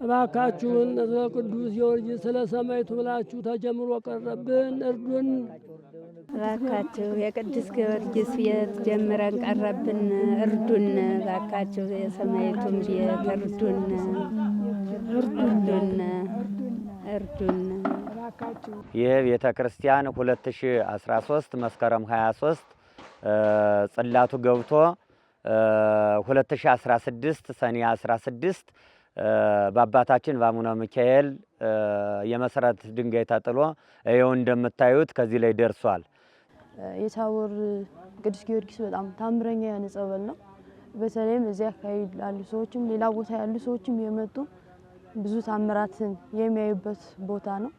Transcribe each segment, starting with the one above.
እባካችሁን ቅዱስ ጊዮርጊስ ስለ ሰማዕቱ ብላችሁ ተጀምሮ ቀረብን እርዱን። እባካችሁ የቅዱስ ጊዮርጊስ ቤት ጀምረን ቀረብን እርዱን። እባካችሁ የሰማዕቱን ቤት እርዱን እርዱን እርዱን። ይህ ቤተ ክርስቲያን 2013 መስከረም 23 ጽላቱ ገብቶ 2016 ሰኔ 16 በአባታችን በአቡነ ሚካኤል የመሰረት ድንጋይ ተጥሎ ይኸው እንደምታዩት ከዚህ ላይ ደርሷል። የታቦር ቅዱስ ጊዮርጊስ በጣም ታምረኛ የሆነ ጸበል ነው። በተለይም እዚያ አካባቢ ያሉ ሰዎችም ሌላ ቦታ ያሉ ሰዎችም የመጡ ብዙ ታምራትን የሚያዩበት ቦታ ነው።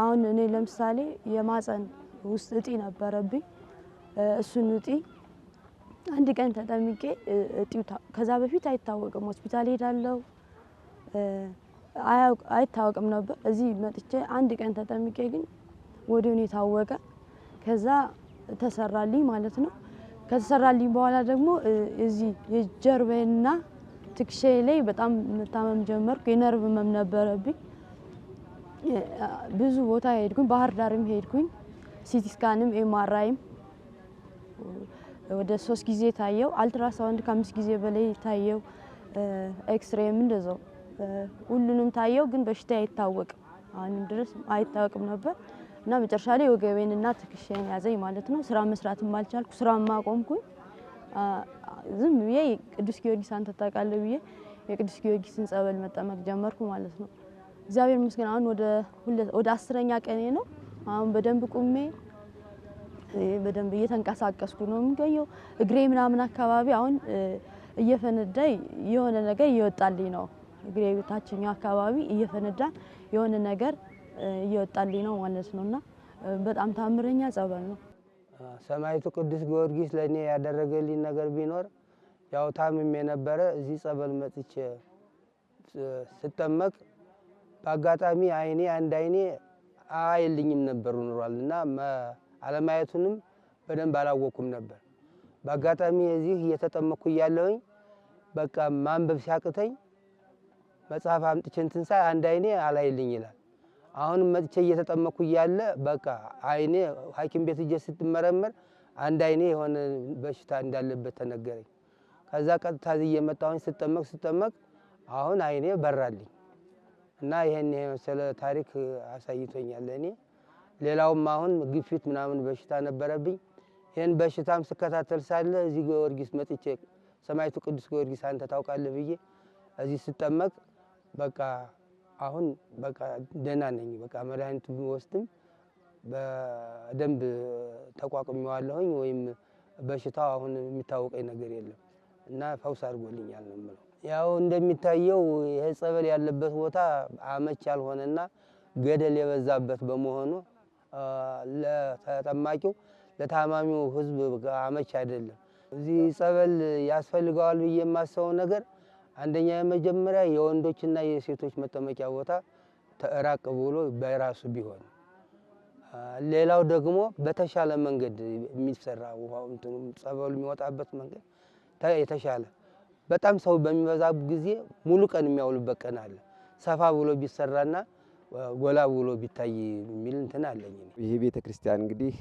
አሁን እኔ ለምሳሌ የማፀን ውስጥ እጢ ነበረብኝ። እሱን እጢ አንድ ቀን ተጠምቄ እጢው ከዛ በፊት አይታወቅም፣ ሆስፒታል ሄዳለሁ አይታወቅም ነበር። እዚህ መጥቼ አንድ ቀን ተጠምቄ ግን ወዲያውኑ የታወቀ ከዛ ተሰራልኝ ማለት ነው። ከተሰራልኝ በኋላ ደግሞ እዚህ የጀርባዬና ትከሻዬ ላይ በጣም መታመም ጀመርኩ። የነርቭ ህመም ነበረብኝ። ብዙ ቦታ ሄድኩኝ፣ ባህር ዳርም ሄድኩኝ። ሲቲ ስካንም ኤምአርአይም ወደ 3 ጊዜ ታየው። አልትራሳውንድ ከ5 ጊዜ በላይ ታየው። ኤክስሬም እንደዛው ሁሉንም ታየው፣ ግን በሽታ አይታወቅም። አሁንም ድረስ አይታወቅም ነበር እና መጨረሻ ላይ ወገቤንና ትከሻዬን ያዘኝ ማለት ነው። ስራ መስራትም አልቻልኩ። ስራም ማቆምኩኝ። ዝም ብዬ ቅዱስ ጊዮርጊስ አንተ ታውቃለህ ብዬ የቅዱስ ጊዮርጊስን ጸበል መጠመቅ ጀመርኩ ማለት ነው። እግዚአብሔር ይመስገን አሁን ወደ 10ኛ ቀኔ ነው። አሁን በደንብ ቁሜ በደንብ እየተንቀሳቀስኩ ነው የምገኘው። እግሬ ምናምን አካባቢ አሁን እየፈነዳ የሆነ ነገር እየወጣልኝ ነው። እግሬ ታችኛው አካባቢ እየፈነዳ የሆነ ነገር እየወጣልኝ ነው ማለት ነውና በጣም ታምረኛ ጸበል ነው። ሰማዕቱ ቅዱስ ጊዮርጊስ ለኔ ያደረገልኝ ነገር ቢኖር ያው ታምሜ ነበረ። እዚህ ጸበል መጥቼ ስጠመቅ በአጋጣሚ አንድ አይኔ አይልኝም ነበር ኖሯልና አለማየቱንም በደንብ አላወኩም ነበር። በአጋጣሚ እዚህ እየተጠመቅኩ እያለሁኝ በቃ ማንበብ ሲያቅተኝ መጽሐፍ አምጥቼ እንትን ሳይ አንድ አይኔ አላይልኝ ይላል። አሁንም መጥቼ እየተጠመቅኩ እያለ በቃ አይኔ ሐኪም ቤት እጄ ስትመረመር አንድ አይኔ የሆነ በሽታ እንዳለበት ተነገረኝ። ከዛ ቀጥታ እዚህ እየመጣሁኝ ስጠመቅ አሁን አይኔ በራልኝ እና ይሄን የመሰለ ታሪክ አሳይቶኛል ለኔ። ሌላውም አሁን ግፊት ምናምን በሽታ ነበረብኝ። ይሄን በሽታም ስከታተል ሳለ እዚህ ጊዮርጊስ መጥቼ ሰማዕቱ ቅዱስ ጊዮርጊስ አንተ ታውቃለህ ብዬ እዚህ ስጠመቅ በቃ አሁን በቃ ደህና ነኝ። በቃ መድኃኒቱ ወስድም በደንብ ተቋቁሜዋለሁኝ ወይም በሽታው አሁን የሚታወቀኝ ነገር የለም እና ፈውስ አድርጎልኛል ነው የምለው። ያው እንደሚታየው ይሄ ጸበል ያለበት ቦታ አመች ያልሆነና ገደል የበዛበት በመሆኑ ለተጠማቂው ለታማሚው ህዝብ አመች አይደለም። እዚህ ጸበል ያስፈልገዋል ብዬ የማስበው ነገር አንደኛ የመጀመሪያ የወንዶችና የሴቶች መጠመቂያ ቦታ ተራቅ ብሎ በራሱ ቢሆን፣ ሌላው ደግሞ በተሻለ መንገድ የሚሰራ ውሃው ጸበሉ የሚወጣበት መንገድ የተሻለ በጣም ሰው በሚበዛበት ጊዜ ሙሉ ቀን የሚያውልበት ቀን አለ። ሰፋ ብሎ ቢሰራና ጎላ ብሎ ቢታይ የሚል እንትን አለኝ። ይሄ ቤተ ክርስቲያን እንግዲህ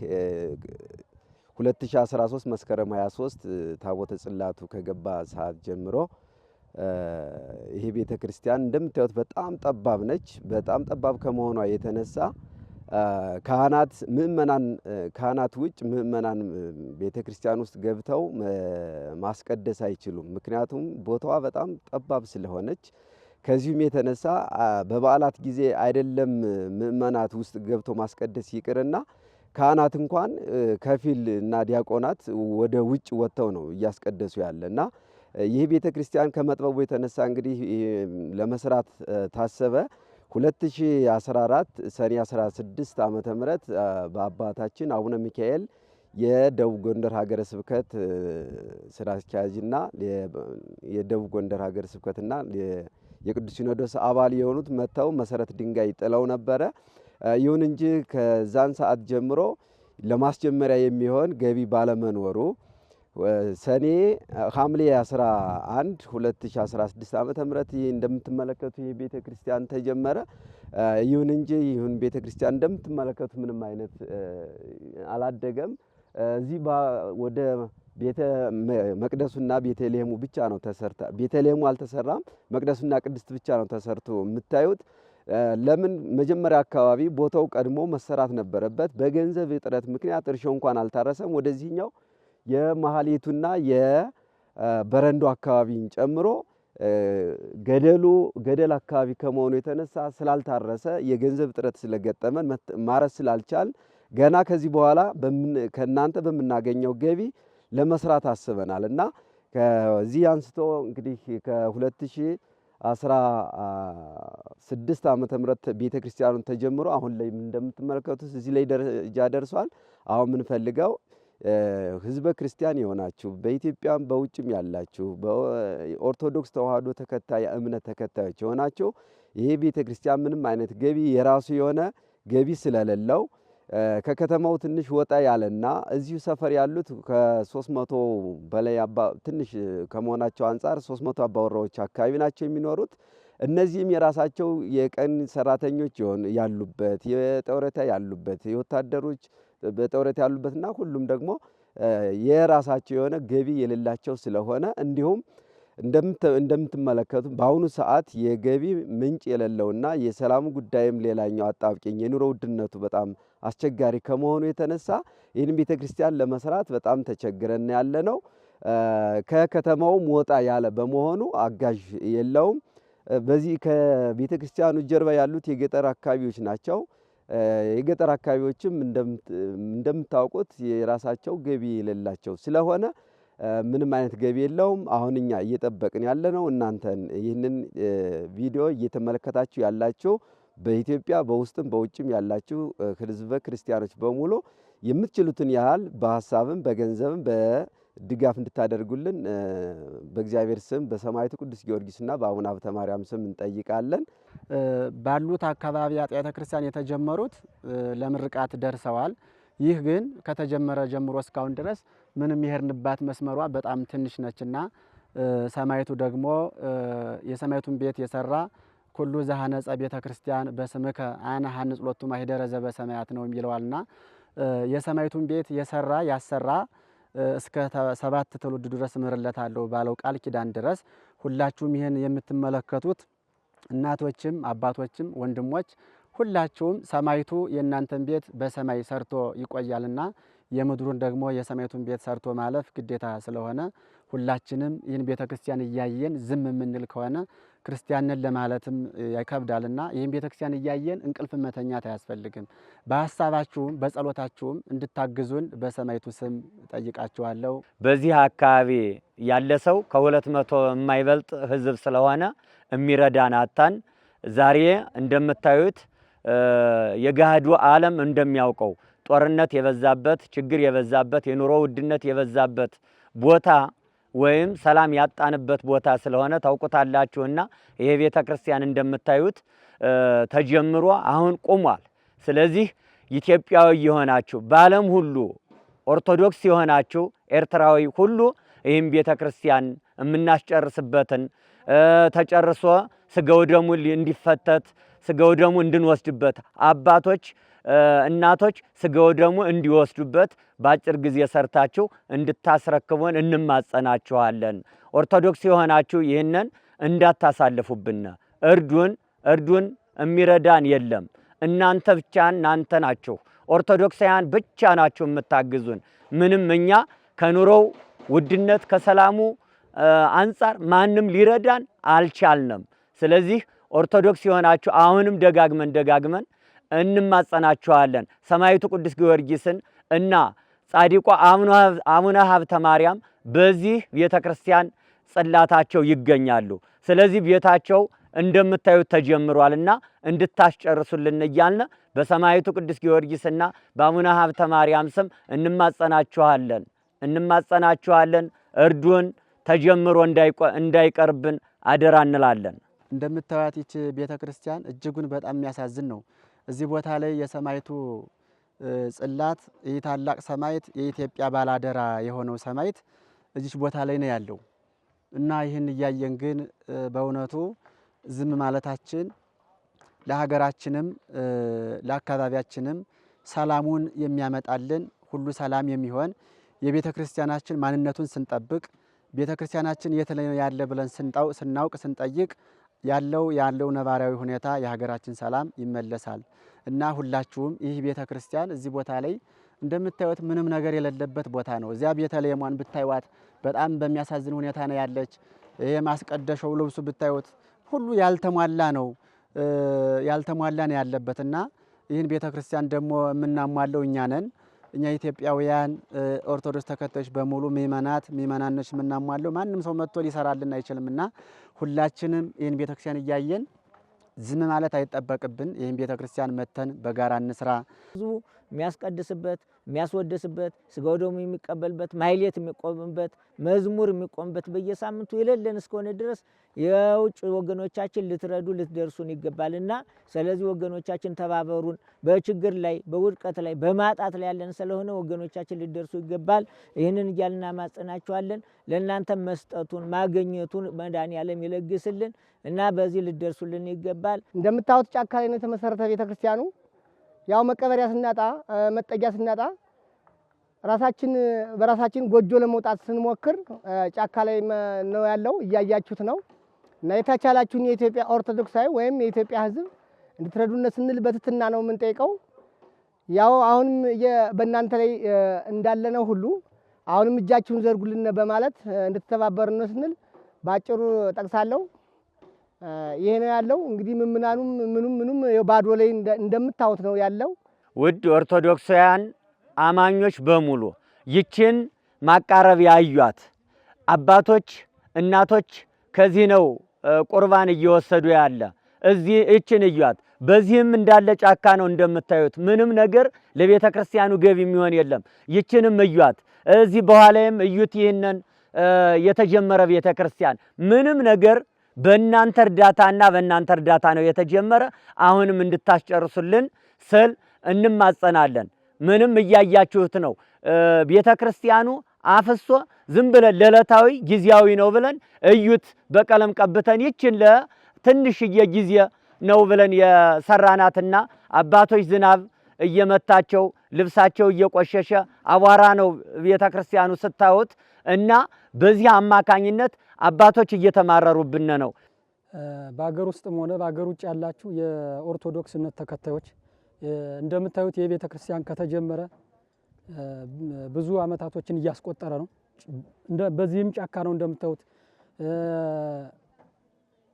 2013 መስከረም 23 ታቦተ ጽላቱ ከገባ ሰዓት ጀምሮ ይሄ ቤተ ክርስቲያን እንደምታዩት በጣም ጠባብ ነች። በጣም ጠባብ ከመሆኗ የተነሳ ካህናት ውጭ ምእመናን ቤተ ክርስቲያን ውስጥ ገብተው ማስቀደስ አይችሉም። ምክንያቱም ቦታዋ በጣም ጠባብ ስለሆነች። ከዚህም የተነሳ በበዓላት ጊዜ አይደለም ምእመናት ውስጥ ገብቶ ማስቀደስ ይቅርና ካህናት እንኳን ከፊል እና ዲያቆናት ወደ ውጭ ወጥተው ነው እያስቀደሱ ያለና ይህ ቤተ ክርስቲያን ከመጥበቡ የተነሳ እንግዲህ ለመስራት ታሰበ። 2014 ሰኔ 16 ዓመተ ምህረት በአባታችን አቡነ ሚካኤል የደቡብ ጎንደር ሀገረ ስብከት ስራ አስኪያጅና የደቡብ ጎንደር ሀገረ ስብከትና የቅዱስ ሲኖዶስ አባል የሆኑት መተው መሰረት ድንጋይ ጥለው ነበረ። ይሁን እንጂ ከዛን ሰዓት ጀምሮ ለማስጀመሪያ የሚሆን ገቢ ባለመኖሩ ሰኔ ሐምሌ 11 2016 ዓመተ ምህረት እንደምትመለከቱ ይሄ ቤተክርስቲያን ተጀመረ። ይሁን እንጂ ይሁን ቤተክርስቲያን እንደምትመለከቱ ምንም አይነት አላደገም። እዚህ ወደ ቤተ መቅደሱና ቤተልሔሙ ብቻ ነው ተሰርታ፣ ቤተልሔሙ አልተሰራም፣ መቅደሱና ቅድስት ብቻ ነው ተሰርቶ የምታዩት። ለምን መጀመሪያ አካባቢ ቦታው ቀድሞ መሰራት ነበረበት። በገንዘብ እጥረት ምክንያት እርሻው እንኳን አልታረሰም። ወደዚህኛው የመሐሌቱና የበረንዶ አካባቢን ጨምሮ ገደል አካባቢ ከመሆኑ የተነሳ ስላልታረሰ የገንዘብ እጥረት ስለገጠመን ማረስ ስላልቻል ገና ከዚህ በኋላ ከናንተ በምናገኘው ገቢ ለመስራት አስበናል እና ከዚህ አንስቶ እንግዲህ ከ2016 ዓመተ ምህረት ቤተክርስቲያኑን ተጀምሮ አሁን ላይ እንደምትመለከቱት እዚህ ላይ ደረጃ ደርሷል። አሁን ምን ፈልገው ህዝበ ክርስቲያን የሆናችሁ በኢትዮጵያም በውጭም ያላችሁ በኦርቶዶክስ ተዋህዶ እምነት ተከታዮች የሆናችሁ ይሄ ቤተክርስቲያን ምንም አይነት ገቢ የራሱ የሆነ ገቢ ስለሌለው ከከተማው ትንሽ ወጣ ያለና እዚሁ ሰፈር ያሉት ከ300 በላይ ትንሽ ከመሆናቸው አንፃር 300 አባወራዎች አካባቢ ናቸው የሚኖሩት። እነዚህም የራሳቸው የቀን ሰራተኞች ያሉበት፣ የጠውረታ ያሉበት፣ የወታደሮች በጠውረት ያሉበትና ሁሉም ደግሞ የራሳቸው የሆነ ገቢ የሌላቸው ስለሆነ እንዲሁም እንደምትመለከቱ በአሁኑ ሰዓት የገቢ ምንጭ የሌለውና የሰላም ጉዳይም ሌላኛው አጣብቂኝ የኑሮ ውድነቱ በጣም አስቸጋሪ ከመሆኑ የተነሳ ይህን ቤተክርስቲያን ለመስራት በጣም ተቸግረን ያለነው። ከከተማው ወጣ ያለ በመሆኑ አጋዥ የለውም። በዚህ ከቤተክርስቲያኑ ጀርባ ያሉት የገጠር አካባቢዎች ናቸው። የገጠር አካባቢዎችም እንደምታውቁት የራሳቸው ገቢ የሌላቸው ስለሆነ ምንም አይነት ገቢ የለውም። አሁን እኛ እየጠበቅን ያለነው እናንተን ይህንን ቪዲዮ እየተመለከታችሁ ያላችሁ በኢትዮጵያ በውስጥም በውጭም ያላችሁ ህዝበ ክርስቲያኖች በሙሉ የምትችሉትን ያህል በሐሳብም በገንዘብም በድጋፍ እንድታደርጉልን በእግዚአብሔር ስም በሰማዕቱ ቅዱስ ጊዮርጊስና በአቡነ ሀብተ ማርያም ስም እንጠይቃለን። ባሉት አካባቢ አጥቢያተ ክርስቲያን የተጀመሩት ለምርቃት ደርሰዋል። ይህ ግን ከተጀመረ ጀምሮ እስካሁን ድረስ ምንም የሄድንባት መስመሯ በጣም ትንሽ ነችና ሰማዕቱ ደግሞ የሰማዕቱን ቤት የሰራ ኩሉ ዘሐነጸ ቤተ ክርስቲያን በስምከ አነ ሐንጽ ሎቱ ማኅደረ ዘበሰማያት ነው የሚለዋልና የሰማዕቱን ቤት የሰራ ያሰራ እስከ 7 ትውልድ ድረስ እምርለታለሁ ባለው ቃል ኪዳን ድረስ ሁላችሁም ይህን የምትመለከቱት እናቶችም አባቶችም ወንድሞች ሁላችሁም ሰማዕቱ የእናንተን ቤት በሰማይ ሰርቶ ይቆያልና የምድሩን ደግሞ የሰማዕቱን ቤት ሰርቶ ማለፍ ግዴታ ስለሆነ ሁላችንም ይህን ቤተክርስቲያን እያየን ዝም የምንል ከሆነ ክርስቲያንን ለማለትም ያከብዳልና ይህን ቤተክርስቲያን እያየን እንቅልፍ መተኛት አያስፈልግም። በሐሳባችሁም በጸሎታችሁም እንድታግዙን በሰማዕቱ ስም ጠይቃችኋለሁ። በዚህ አካባቢ ያለ ሰው ከ200 የማይበልጥ ህዝብ ስለሆነ የሚረዳን አጣን። ዛሬ እንደምታዩት የገሃዱ ዓለም እንደሚያውቀው ጦርነት የበዛበት ችግር የበዛበት የኑሮ ውድነት የበዛበት ቦታ ወይም ሰላም ያጣንበት ቦታ ስለሆነ ታውቁታላችሁና ይሄ ቤተ ክርስቲያን እንደምታዩት ተጀምሮ አሁን ቆሟል። ስለዚህ ኢትዮጵያዊ የሆናችሁ በዓለም ሁሉ ኦርቶዶክስ የሆናችሁ ኤርትራዊ ሁሉ ይህም ቤተ ክርስቲያን የምናስጨርስበትን ተጨርሶ ስጋው ደሙ እንዲፈተት ስጋው ደሙ እንድንወስድበት አባቶች እናቶች ስጋው ደሙ እንዲወስዱበት በአጭር ጊዜ ሰርታችሁ እንድታስረክቡን እንማጸናችኋለን። ኦርቶዶክስ የሆናችሁ ይህንን እንዳታሳልፉብን። እርዱን የሚረዳን የለም። እናንተ ብቻ እናንተ ናችሁ። ኦርቶዶክሳውያን ብቻ ናችሁ የምታግዙን። ምንም እኛ ከኑሮው ውድነት ከሰላሙ አንጻር ማንም ሊረዳን አልቻልንም። ስለዚህ ኦርቶዶክስ የሆናችሁ አሁንም ደጋግመን እንማጸናችኋለን። ሰማዕቱ ቅዱስ ጊዮርጊስን እና ጻድቋ አቡነ ሀብተ ማርያም በዚህ ቤተክርስቲያን ጽላታቸው ይገኛሉ። ስለዚህ ቤታቸው እንደምታዩት ተጀምሯልና እንድታስጨርሱልን እያልን በሰማዕቱ ቅዱስ ጊዮርጊስና በአቡነ ሀብተ ማርያም ስም እንማጸናችኋለን። እርዱን፣ ተጀምሮ እንዳይቀርብን አደራ እንላለን። እንደምታዩት ይች ቤተክርስቲያን እጅጉን በጣም የሚያሳዝን ነው። እዚህ ቦታ ላይ የሰማዕቱ ጽላት ይህ ታላቅ ሰማዕት የኢትዮጵያ ባላደራ የሆነው ሰማዕት እዚች ቦታ ላይ ነው ያለው እና ይህን እያየን ግን በእውነቱ ዝም ማለታችን ለሀገራችንም ለአካባቢያችንም ሰላሙን የሚያመጣልን ሁሉ ሰላም የሚሆን የቤተ ክርስቲያናችን ማንነቱን ስንጠብቅ ቤተ ክርስቲያናችን የት ላይ ያለ ብለን ስናውቅ ስንጠይቅ ያለው ነባራዊ ሁኔታ የሀገራችን ሰላም ይመለሳል እና ሁላችሁም ይህ ቤተ ክርስቲያን እዚህ ቦታ ላይ እንደምታዩት ምንም ነገር የሌለበት ቦታ ነው። እዚያ ቤተልሔሟን ብታዩት በጣም በሚያሳዝን ሁኔታ ነው ያለች። ይሄ ማስቀደሻው ልብሱ ብታዩት ሁሉ ያልተሟላ ነው ያለበትና ይህን ቤተ ክርስቲያን ደግሞ የምናሟለው እኛ ነን። እኛ ኢትዮጵያውያን ኦርቶዶክስ ተከታዮች በሙሉ ምእመናኖች የምናሟለው ማንም ሰው መጥቶ ሊሰራልን አይችልምና ሁላችንም ይህን ቤተ ክርስቲያን እያየን ዝም ማለት አይጠበቅብን። ይህን ቤተ ክርስቲያን መተን በጋራ እንስራ። ህዝቡ የሚያስቀድስበት የሚያስወድስበት ስጋው ደግሞ የሚቀበልበት ማህሌት የሚቆምበት መዝሙር የሚቆምበት በየሳምንቱ የሌለን እስከሆነ ድረስ የውጭ ወገኖቻችን ልትረዱ ልትደርሱን ይገባልና ስለዚህ ወገኖቻችን ተባበሩን። በችግር ላይ በውድቀት ላይ በማጣት ላይ ያለን ስለሆነ ወገኖቻችን ልትደርሱ ይገባል። ይህንን እያልን እናማጽናችኋለን። ለእናንተም መስጠቱን ማገኘቱን መድኃኔዓለም ይለግስልን እና በዚህ ልትደርሱልን ይገባል። እንደምታዩት ጫካ ላይ ነው የተመሰረተ ቤተክርስቲያኑ። ያው መቀበሪያ ስናጣ መጠጊያ ስናጣ በራሳችን ጎጆ ለመውጣት ስንሞክር ጫካ ላይ ነው ያለው፣ እያያችሁት ነው። እና የተቻላችሁን የኢትዮጵያ ኦርቶዶክሳዊ ወይም የኢትዮጵያ ሕዝብ እንድትረዱን ስንል በትህትና ነው የምንጠይቀው። ያው አሁንም በእናንተ ላይ እንዳለ ነው ሁሉ አሁንም እጃችሁን ዘርጉልን በማለት እንድትተባበሩን ስንል ባጭሩ ጠቅሳለሁ። ይሄ ነው ያለው። እንግዲህ ምምናኑም ምኑም ባዶ ላይ እንደምታዩት ነው ያለው። ውድ ኦርቶዶክሳውያን አማኞች በሙሉ ይችን ማቃረብ ያዩት አባቶች እናቶች ከዚህ ነው ቁርባን እየወሰዱ ያለ። እዚህ እችን እዩት። በዚህም እንዳለ ጫካ ነው እንደምታዩት። ምንም ነገር ለቤተ ክርስቲያኑ ገቢ የሚሆን የለም። ይችንም እዩት። እዚህ በኋላም እዩት። ይህንን የተጀመረ ቤተ ክርስቲያን ምንም ነገር በእናንተ እርዳታና በእናንተ እርዳታ ነው የተጀመረ። አሁንም እንድታስጨርሱልን ስል እንማጸናለን። ምንም እያያችሁት ነው። ቤተ ክርስቲያኑ አፍሶ ዝም ብለን ለዕለታዊ ጊዜያዊ ነው ብለን እዩት። በቀለም ቀብተን ይችን ለትንሽዬ ጊዜ ነው ብለን የሰራናትና አባቶች ዝናብ እየመታቸው ልብሳቸው እየቆሸሸ አቧራ ነው ቤተ ክርስቲያኑ ስታዩት እና በዚህ አማካኝነት አባቶች እየተማረሩብን ነው። በአገር ውስጥም ሆነ በአገር ውጭ ያላችሁ የኦርቶዶክስ እምነት ተከታዮች እንደምታዩት የቤተ ክርስቲያን ከተጀመረ ብዙ አመታቶችን እያስቆጠረ ነው። በዚህም ጫካ ነው እንደምታዩት።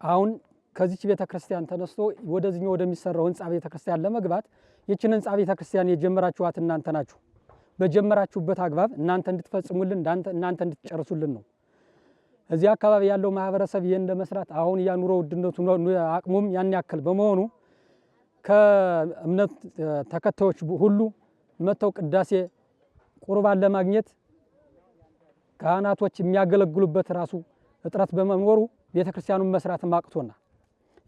አሁን ከዚች ቤተ ክርስቲያን ተነስቶ ወደዚህኛው ወደሚሰራው ህንጻ ቤተ ክርስቲያን ለመግባት ይችን ህንጻ ቤተ ክርስቲያን የጀመራችኋት እናንተ ናችሁ። በጀመራችሁበት አግባብ እናንተ እንድትፈጽሙልን እናንተ እንድትጨርሱልን ነው። እዚህ አካባቢ ያለው ማህበረሰብ ይሄን ለመስራት አሁን ያ ኑሮ ውድነቱ አቅሙም ያን ያክል በመሆኑ ከእምነት ተከታዮች ሁሉ መተው ቅዳሴ ቁርባን ለማግኘት ካህናቶች የሚያገለግሉበት ራሱ እጥረት በመኖሩ ቤተክርስቲያኑን መስራት ማቅቶና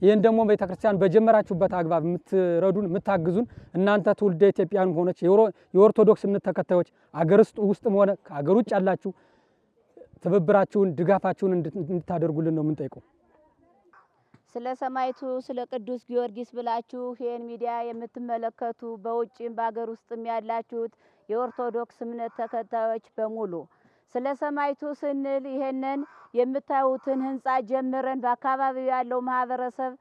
ይሄን ደግሞ ቤተክርስቲያን በጀመራችሁበት አግባብ የምትረዱን የምታግዙን እናንተ ትውልደ ኢትዮጵያንም ሆነች የኦርቶዶክስ እምነት ተከታዮች አገር ውስጥም ሆነ ከአገር ውጭ ያላችሁ ትብብራችሁን ድጋፋችሁን እንድታደርጉልን ነው የምንጠይቀው። ስለ ሰማዕቱ ስለ ቅዱስ ጊዮርጊስ ብላችሁ ይሄን ሚዲያ የምትመለከቱ በውጭም በአገር ውስጥም ያላችሁት የኦርቶዶክስ እምነት ተከታዮች በሙሉ ስለ ሰማዕቱ ስንል ይሄንን የምታዩትን ህንጻ ጀምረን በአካባቢው ያለው ማህበረሰብ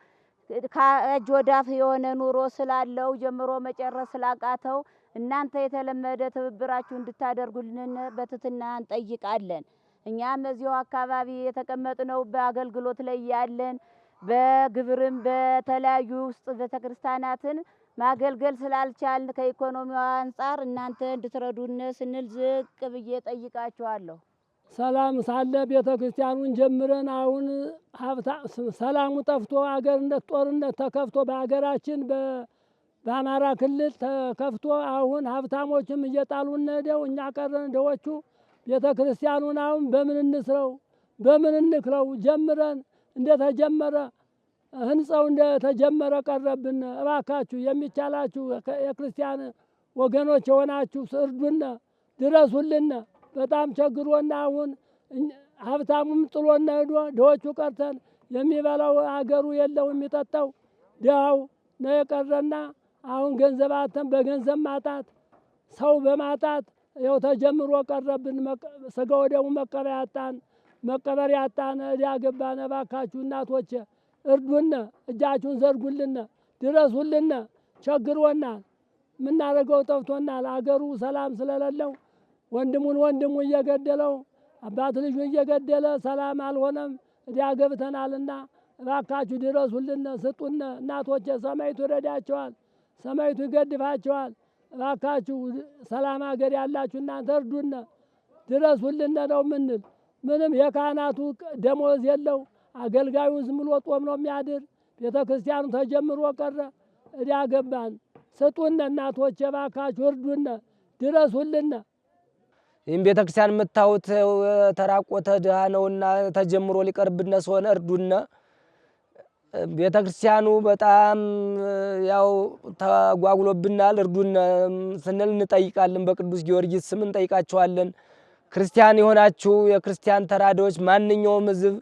ከእጅ ወዳፍ የሆነ ኑሮ ስላለው ጀምሮ መጨረስ ስላቃተው እናንተ የተለመደ ትብብራችሁ እንድታደርጉልን በትህትና እንጠይቃለን። እኛም እዚሁ አካባቢ የተቀመጥነው በአገልግሎት ላይ ያለን በግብርም በተለያዩ ውስጥ ቤተክርስቲያናትን ማገልገል ስላልቻልን ከኢኮኖሚው አንጻር እናንተ እንድትረዱን ስንል ዝቅ ብዬ ጠይቃችኋለሁ። ሰላም ሳለ ቤተክርስቲያኑን ጀምረን አሁን ሰላሙ ጠፍቶ አገርነት ጦርነት ተከፍቶ በአገራችን በአማራ ክልል ተከፍቶ አሁን ሀብታሞችም እየጣሉን ሄደው እኛ ቀረን ድሆቹ። ቤተክርስቲያኑን አሁን በምን እንስረው በምን እንክለው? ጀምረን እንደተጀመረ ህንጻው እንደተጀመረ ቀረብን። እባካችሁ የሚቻላችሁ የክርስቲያን ወገኖች የሆናችሁ እርዱን፣ ድረሱልን። በጣም ቸግሮና አሁን ሀብታሙም ጥሎና ሄዶ ድሆቹ ቀርተን የሚበላው አገሩ የለው የሚጠጣው ድሃው ነው የቀረና አሁን ገንዘብ አተን በገንዘብ ማጣት ሰው በማጣት ያው ተጀምሮ ቀረብን። ስጋ ወደሙ መቀበሪያ አጣን። ዕዳ ገባን። እባካችሁ እናቶቼ እርዱን፣ እጃችሁን ዘርጉልን፣ ድረሱልን። ቸግሮናል፣ የምናደርገው ጠፍቶናል። አገሩ ሰላም ስለሌለው ወንድሙ እየገደለው አባት ልጁን እየገደለ ሰላም አልሆነም። ዕዳ ገብተናልና እባካችሁ ድረሱልን፣ ስጡን። እናቶቼ ሰማይቱ ይረዳቸዋል፣ ሰማይቱ ይገድፋቸዋል። እባካችሁ ሰላም ሀገር ያላችሁ እናንተ እርዱን፣ ድረሱልን ነው ምንል። ምንም የካህናቱ ደሞዝ የለው፣ አገልጋዩ ዝም ብሎ ጦም ነው የሚያድር። ቤተ ክርስቲያኑ ተጀምሮ ቀረ፣ ዕዳ ገባን። ስጡን እናቶቼ እባካችሁ እርዱን፣ ድረሱልን። ይህም ቤተ ክርስቲያን የምታዩት ተራቆተ ድሃ ነውና ተጀምሮ ሊቀርብነ ስለሆነ እርዱን። ቤተ ክርስቲያኑ በጣም ያው ተጓጉሎብናል። እርዱን ስንል እንጠይቃለን። በቅዱስ ጊዮርጊስ ስም እንጠይቃቸዋለን። ክርስቲያን የሆናችሁ የክርስቲያን ተራዳዎች ማንኛውም ሕዝብ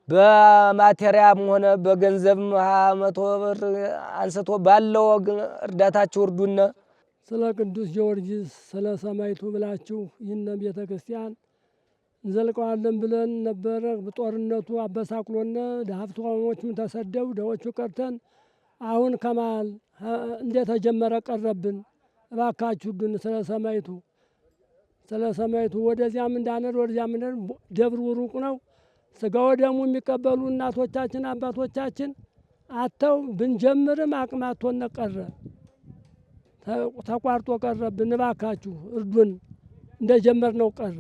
በማቴሪያም ሆነ በገንዘብ 100 ብር አንስቶ ባለው እርዳታችሁ እርዱን። ስለ ቅዱስ ጊዮርጊስ ስለ ሰማይቱ ብላችሁ ይህን ቤተ ክርስቲያን እንዘልቀዋለን ብለን ነበረ። ጦርነቱ አበሳቅሎነ ሀብታሞችም ተሰደው ድሆቹ ቀርተን አሁን ከመሀል እንደተጀመረ ቀረብን። እባካችሁ እርዱን ስለ ሰማይቱ ወደዚያም እንዳንሄድ ወደዚያም ደብሩ ሩቅ ነው። ስጋ ወደሙ የሚቀበሉ እናቶቻችን አባቶቻችን አተው ብንጀምርም አቅማቶነ ቀረ፣ ተቋርጦ ቀረብን። እባካችሁ እርዱን፣ እንደጀመርነው ቀረ።